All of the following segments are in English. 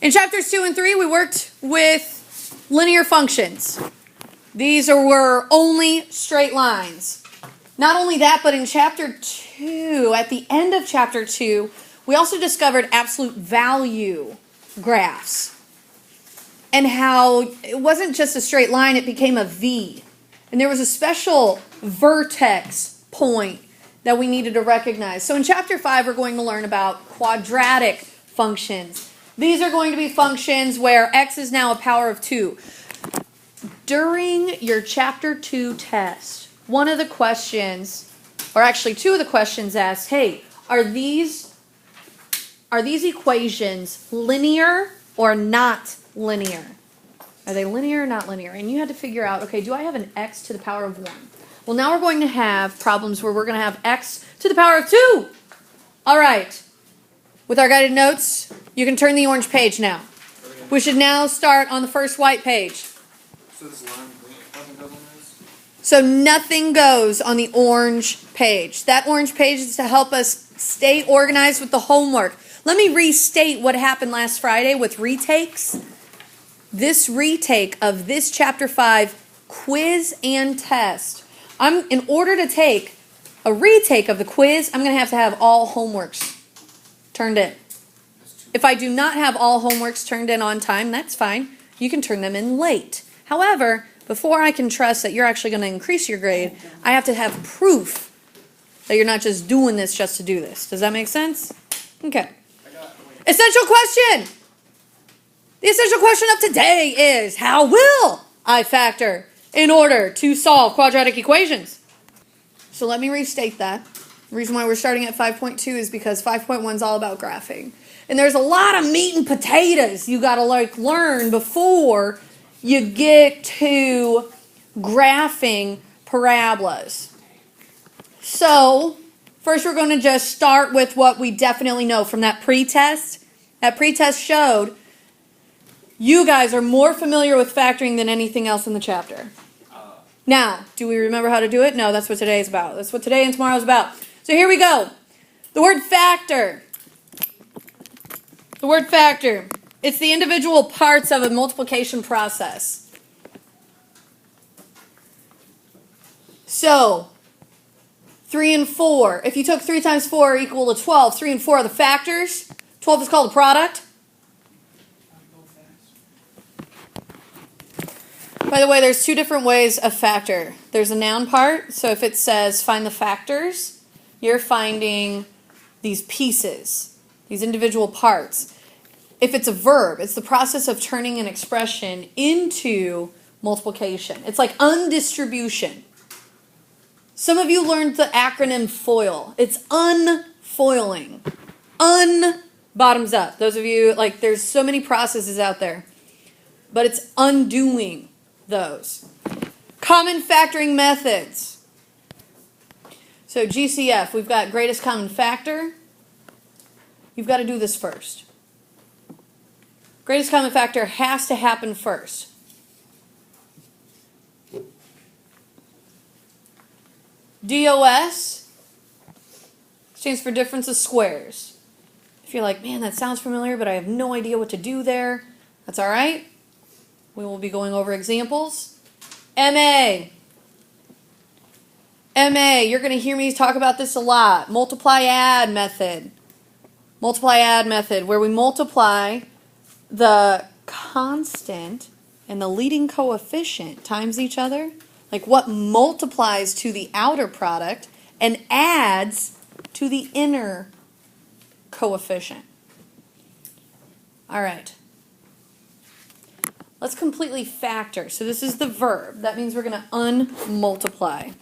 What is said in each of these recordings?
In chapters 2 and 3, we worked with linear functions. These were only straight lines. Not only that, but in chapter 2, at the end of chapter 2, we also discovered absolute value graphs. And how it wasn't just a straight line, it became a V. And there was a special vertex point that we needed to recognize. So in chapter 5, we're going to learn about quadratic functions. These are going to be functions where x is now a power of 2. During your chapter 2 test, one of the questions, or actually two of the questions asked, hey, are these equations linear or not linear? Are they linear or not linear? And you had to figure out, okay, do I have an x to the power of 1? Well, now we're going to have problems where we're going to have x to the power of 2. All right. With our guided notes, you can turn the orange page now. We should now start on the first white page. So this line, nothing goes on this? So nothing goes on the orange page. That orange page is to help us stay organized with the homework. Let me restate what happened last Friday with retakes. This retake of this chapter 5 quiz and test. In order to take a retake of the quiz, I'm going to have all homeworks turned in. If I do not have all homeworks turned in on time, that's fine. You can turn them in late. However, before I can trust that you're actually going to increase your grade, I have to have proof that you're not just doing this just to do this. Does that make sense? Okay. Essential question. The essential question of today is, how will I factor in order to solve quadratic equations? So let me restate that. The reason why we're starting at 5.2 is because 5.1 is all about graphing. And there's a lot of meat and potatoes you got to learn before you get to graphing parabolas. So first we're going to just start with what we definitely know from that pretest. That pretest showed you guys are more familiar with factoring than anything else in the chapter. Now, do we remember how to do it? No, that's what today is about. That's what today and tomorrow is about. So here we go. The word factor. The word factor. It's the individual parts of a multiplication process. So, 3 and 4. If you took 3 times 4 equal to 12, 3 and 4 are the factors. 12 is called a product. By the way, there's two different ways of factor. There's a noun part. So if it says find the factors, you're finding these pieces, these individual parts. If it's a verb, it's the process of turning an expression into multiplication. It's like undistribution. Some of you learned the acronym FOIL. It's unfoiling. Bottoms up. Those of you, there's so many processes out there. But it's undoing those. Common factoring methods. So GCF, we've got greatest common factor. You've got to do this first. Greatest common factor has to happen first. DOS stands for difference of squares. If you're like, man, that sounds familiar, but I have no idea what to do there, that's all right. We will be going over examples. MA, you're going to hear me talk about this a lot. Multiply-add method. Multiply-add method, where we multiply the constant and the leading coefficient times each other. Like what multiplies to the outer product and adds to the inner coefficient. All right. Let's completely factor. So this is the verb. That means we're going to unmultiply.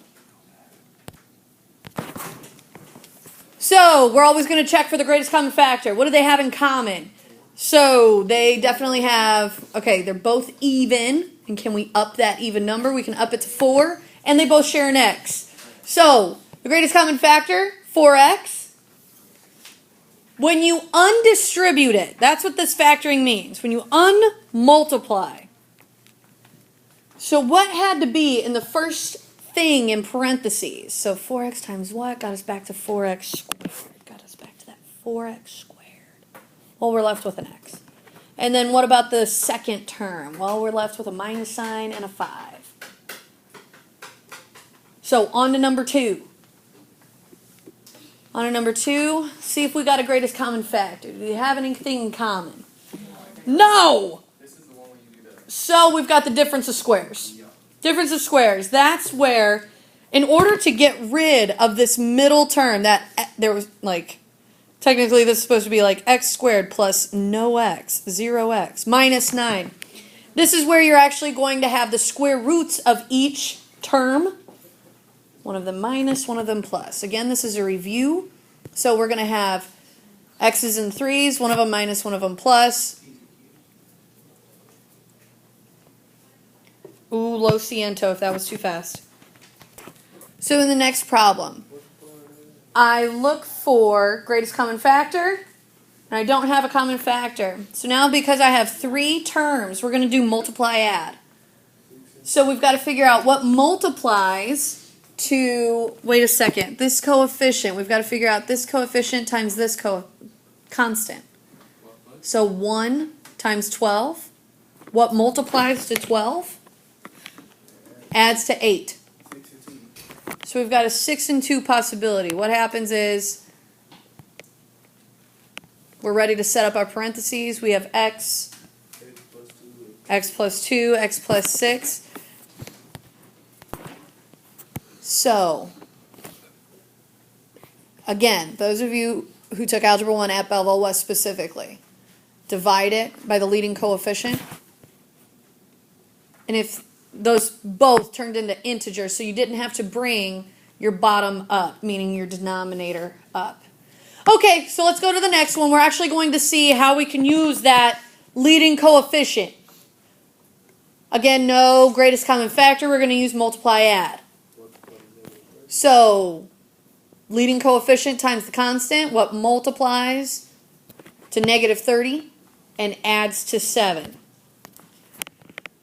So we're always going to check for the greatest common factor. What do they have in common? So they definitely have, okay, they're both even. And can we up that even number? We can up it to 4. And they both share an x. So the greatest common factor, 4x. When you undistribute it, that's what this factoring means. When you unmultiply. So what had to be in the first thing in parentheses? So 4x times what? Got us back to 4x squared. Got us back to that 4x squared. Well, we're left with an x. And then what about the second term? Well, we're left with a minus sign and a 5. So on to number 2. On to number 2, see if we got a greatest common factor. Do they have anything in common? No! This is the one where you do that. So we've got the difference of squares. Yeah. Difference of squares. That's where, in order to get rid of this middle term, that there was like, technically this is supposed to be like x squared plus no x, 0x, minus 9. This is where you're actually going to have the square roots of each term. One of them minus, one of them plus. Again, this is a review. So we're going to have x's and 3's, one of them minus, one of them plus. Ooh, lo siento if that was too fast. So in the next problem, I look for greatest common factor, and I don't have a common factor. So now because I have 3 terms, we're going to do multiply add. So we've got to figure out what multiplies to, wait a second, this coefficient. We've got to figure out this coefficient times this constant. So 1 times 12. What multiplies to 12? Adds to 8. So we've got a 6 and 2 possibility. What happens is we're ready to set up our parentheses. We have x plus 2, x plus 6. So, again, those of you who took Algebra 1 at Belleville West specifically, divide it by the leading coefficient. And if those both turned into integers, so you didn't have to bring your bottom up, meaning your denominator up. Okay, so let's go to the next one. We're actually going to see how we can use that leading coefficient. Again, no greatest common factor. We're going to use multiply add. So, leading coefficient times the constant, what multiplies to negative 30 and adds to 7.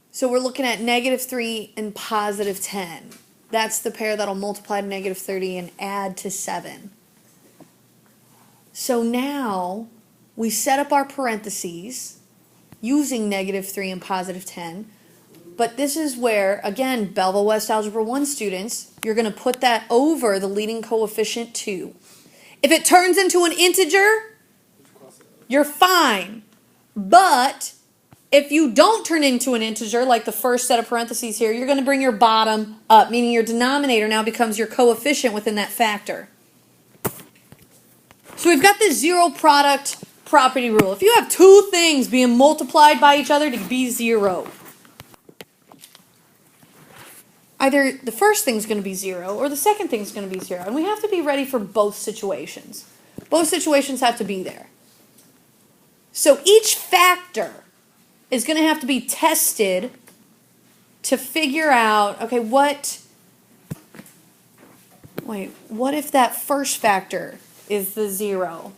So we're looking at negative 3 and positive 10. That's the pair that'll multiply to negative 30 and add to 7. So now we set up our parentheses using negative 3 and positive 10. But this is where, again, Belleville West Algebra 1 students, you're going to put that over the leading coefficient 2. If it turns into an integer, you're fine. But if you don't turn into an integer, like the first set of parentheses here, you're going to bring your bottom up, meaning your denominator now becomes your coefficient within that factor. So we've got this zero product property rule. If you have 2 things being multiplied by each other to be 0, either the first thing's going to be 0 or the second thing's going to be 0. And we have to be ready for both situations. Both situations have to be there. So each factor is going to have to be tested to figure out, okay, what if that first factor is the 0?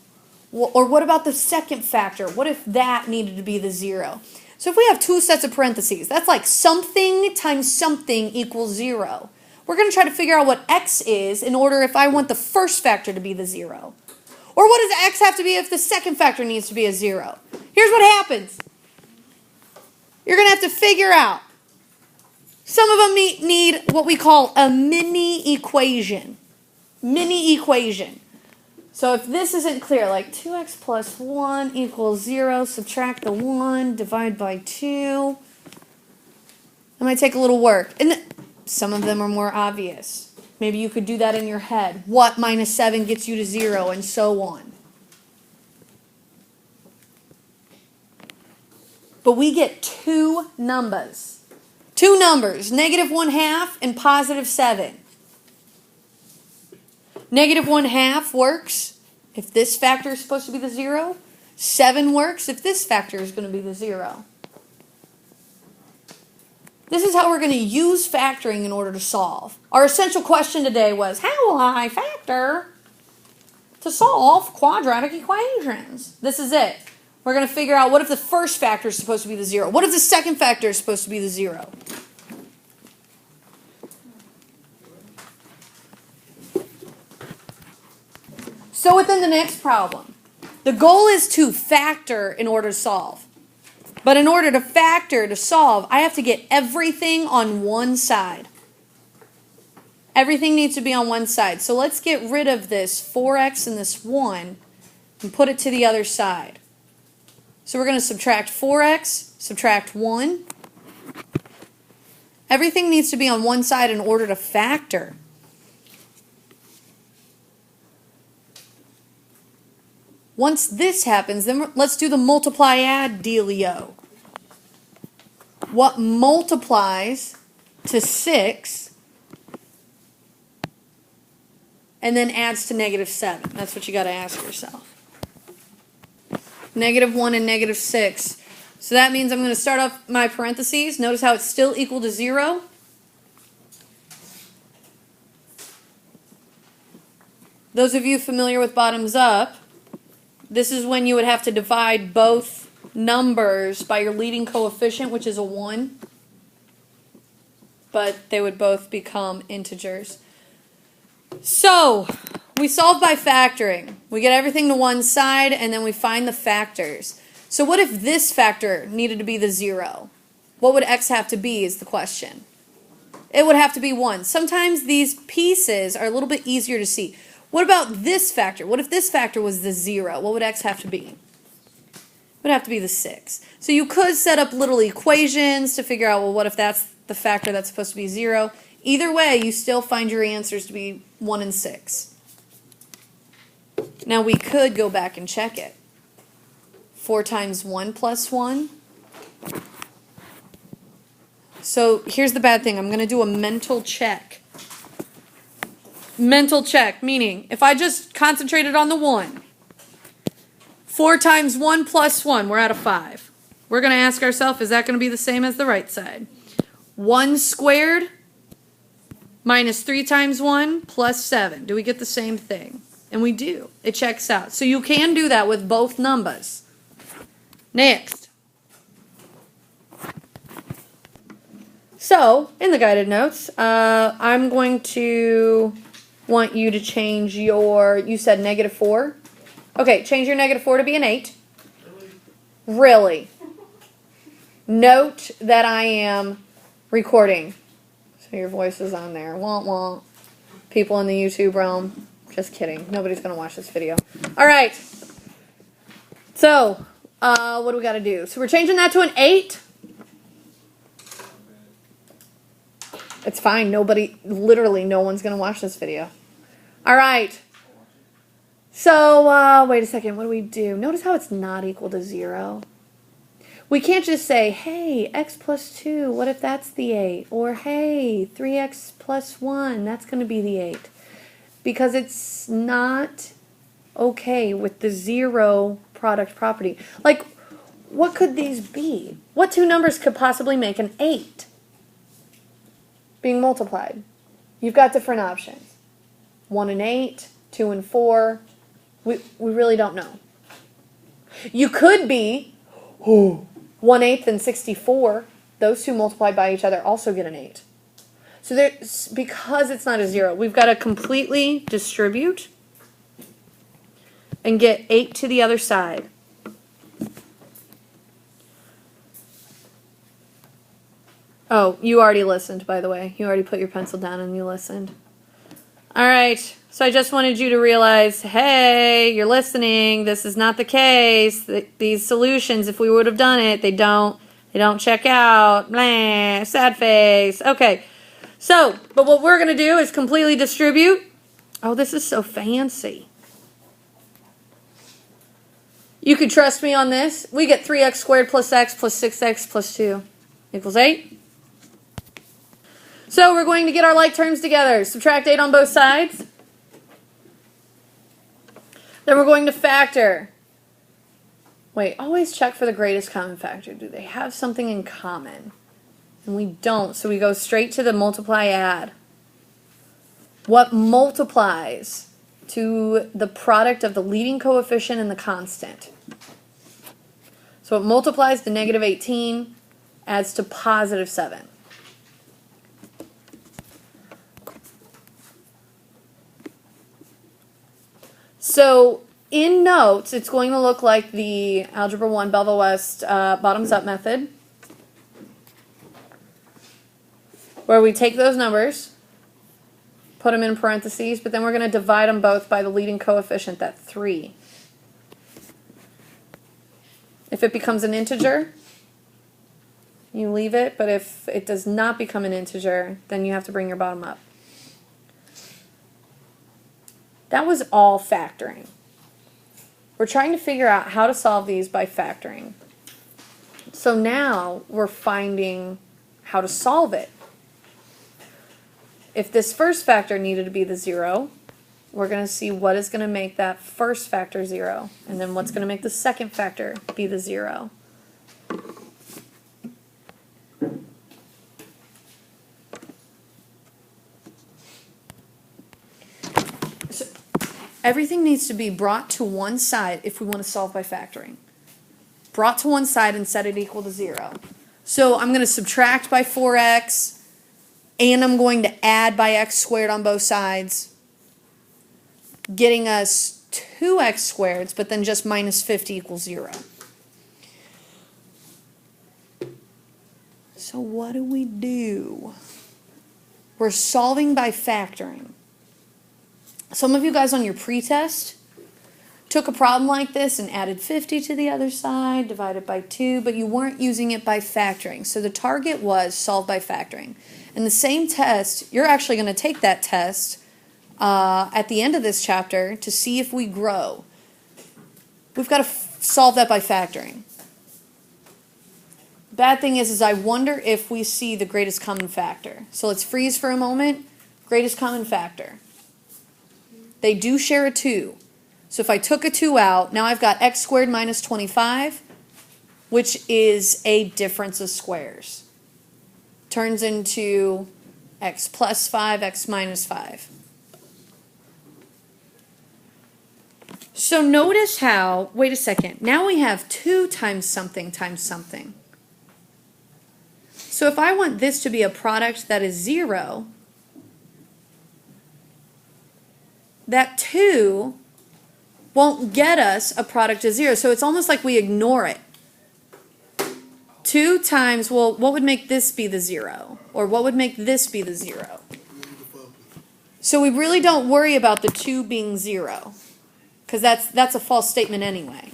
Or what about the second factor? What if that needed to be the 0? So if we have 2 sets of parentheses, that's like something times something equals 0. We're going to try to figure out what x is in order if I want the first factor to be the 0. Or what does x have to be if the second factor needs to be a 0? Here's what happens. You're going to have to figure out. Some of them need what we call a mini equation. Mini equation. So if this isn't clear, like 2x plus 1 equals 0, subtract the 1, divide by 2. That might take a little work. And some of them are more obvious. Maybe you could do that in your head. What minus 7 gets you to 0, and so on. But we get 2 numbers. 2 numbers, negative 1/2 and positive 7. Negative 1/2 works if this factor is supposed to be the 0. 7 works if this factor is going to be the 0. This is how we're going to use factoring in order to solve. Our essential question today was, how will I factor to solve quadratic equations? This is it. We're going to figure out what if the first factor is supposed to be the 0. What if the second factor is supposed to be the 0? So within the next problem, the goal is to factor in order to solve. But in order to factor, to solve, I have to get everything on one side. Everything needs to be on one side. So let's get rid of this 4x and this 1 and put it to the other side. So we're going to subtract 4x, subtract 1. Everything needs to be on one side in order to factor. Once this happens, then let's do the multiply add dealio. What multiplies to 6 and then adds to -7? That's what you got to ask yourself. -1 and -6. So that means I'm going to start off my parentheses. Notice how it's still equal to 0. Those of you familiar with bottoms up, this is when you would have to divide both numbers by your leading coefficient, which is a 1. But they would both become integers. So, we solve by factoring. We get everything to one side, and then we find the factors. So what if this factor needed to be the 0? What would x have to be is the question. It would have to be 1. Sometimes these pieces are a little bit easier to see. What about this factor? What if this factor was the 0? What would x have to be? It would have to be the 6. So you could set up little equations to figure out, well, what if that's the factor that's supposed to be 0? Either way, you still find your answers to be 1 and 6. Now we could go back and check it. 4 times 1 plus 1. So here's the bad thing. I'm going to do a mental check. Mental check, meaning if I just concentrated on the 1, 4 times 1 plus 1, we're at a 5. We're going to ask ourselves, is that going to be the same as the right side? 1 squared minus 3 times 1 plus 7. Do we get the same thing? And we do. It checks out. So you can do that with both numbers. Next. So, in the guided notes, I'm going to want you to change your, you said -4? Okay, change your -4 to be an 8. Really? Note that I am recording. So your voice is on there. Womp womp. People in the YouTube realm. Just kidding. Nobody's going to watch this video. All right. So, what do we got to do? So we're changing that to an 8. It's fine. Nobody, literally no one's going to watch this video. All right. So, wait a second. What do we do? Notice how it's not equal to 0. We can't just say, hey, x plus 2, what if that's the 8? Or, hey, 3x plus 1, that's going to be the 8. Because it's not okay with the 0 product property. Like, what could these be? What two numbers could possibly make an 8 being multiplied? You've got different options. 1 and 8, 2 and 4. We really don't know. You could be 1/8 and 64. Those two multiplied by each other also get an 8. So there's, because it's not a 0, we've got to completely distribute and get 8 to the other side. Oh, you already listened, by the way. You already put your pencil down and you listened. All right. So I just wanted you to realize, hey, you're listening. This is not the case. These solutions, if we would have done it, they don't check out. Blah, sad face. Okay. So, but what we're going to do is completely distribute. Oh, this is so fancy. You could trust me on this. We get 3x squared plus x plus 6x plus 2 equals 8. So we're going to get our like terms together. Subtract 8 on both sides. Then we're going to factor. Wait, always check for the greatest common factor. Do they have something in common? And we don't, so we go straight to the multiply add. What multiplies to the product of the leading coefficient and the constant? So it multiplies to -18, adds to +7. So In notes, it's going to look like the Algebra 1 Belleville West bottoms up method, where we take those numbers, put them in parentheses, but then we're going to divide them both by the leading coefficient, that 3. If it becomes an integer, you leave it, but if it does not become an integer, then you have to bring your bottom up. That was all factoring. We're trying to figure out how to solve these by factoring. So now we're finding how to solve it. If this first factor needed to be the 0, we're going to see what is going to make that first factor 0, and then what's going to make the second factor be the 0. So everything needs to be brought to one side if we want to solve by factoring. Brought to one side and set it equal to 0. So I'm going to subtract by 4x, and I'm going to add by x squared on both sides, getting us 2x squared, but then just minus 50 equals 0. So what do? We're solving by factoring. Some of you guys on your pretest took a problem like this and added 50 to the other side, divided by 2, but you weren't using it by factoring. So the target was solve by factoring. In the same test, you're actually going to take that test at the end of this chapter to see if we grow. We've got to solve that by factoring. Bad thing is I wonder if we see the greatest common factor. So let's freeze for a moment. Greatest common factor. They do share a 2. So if I took a 2 out, now I've got x squared minus 25, which is a difference of squares. Turns into x plus 5, x minus 5. So notice how, wait a second, now we have 2 times something times something. So if I want this to be a product that is 0, that 2 won't get us a product of 0. So it's almost like we ignore it. 2 times, well, what would make this be the 0? Or what would make this be the 0? So we really don't worry about the 2 being 0. Because that's a false statement anyway.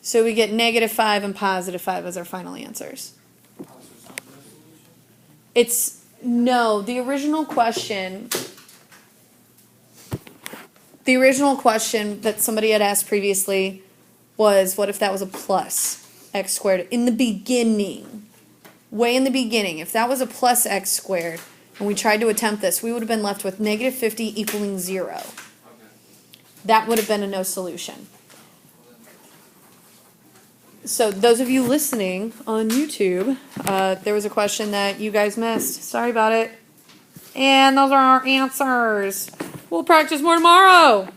So we get negative 5 and positive 5 as our final answers. It's, no, the original question that somebody had asked previously was, what if that was a plus x squared in the beginning? Way in the beginning. If that was a plus x squared, and we tried to attempt this, we would have been left with negative 50 equaling 0. Okay. That would have been a no solution. So those of you listening on YouTube, there was a question that you guys missed. Sorry about it. And those are our answers. We'll practice more tomorrow.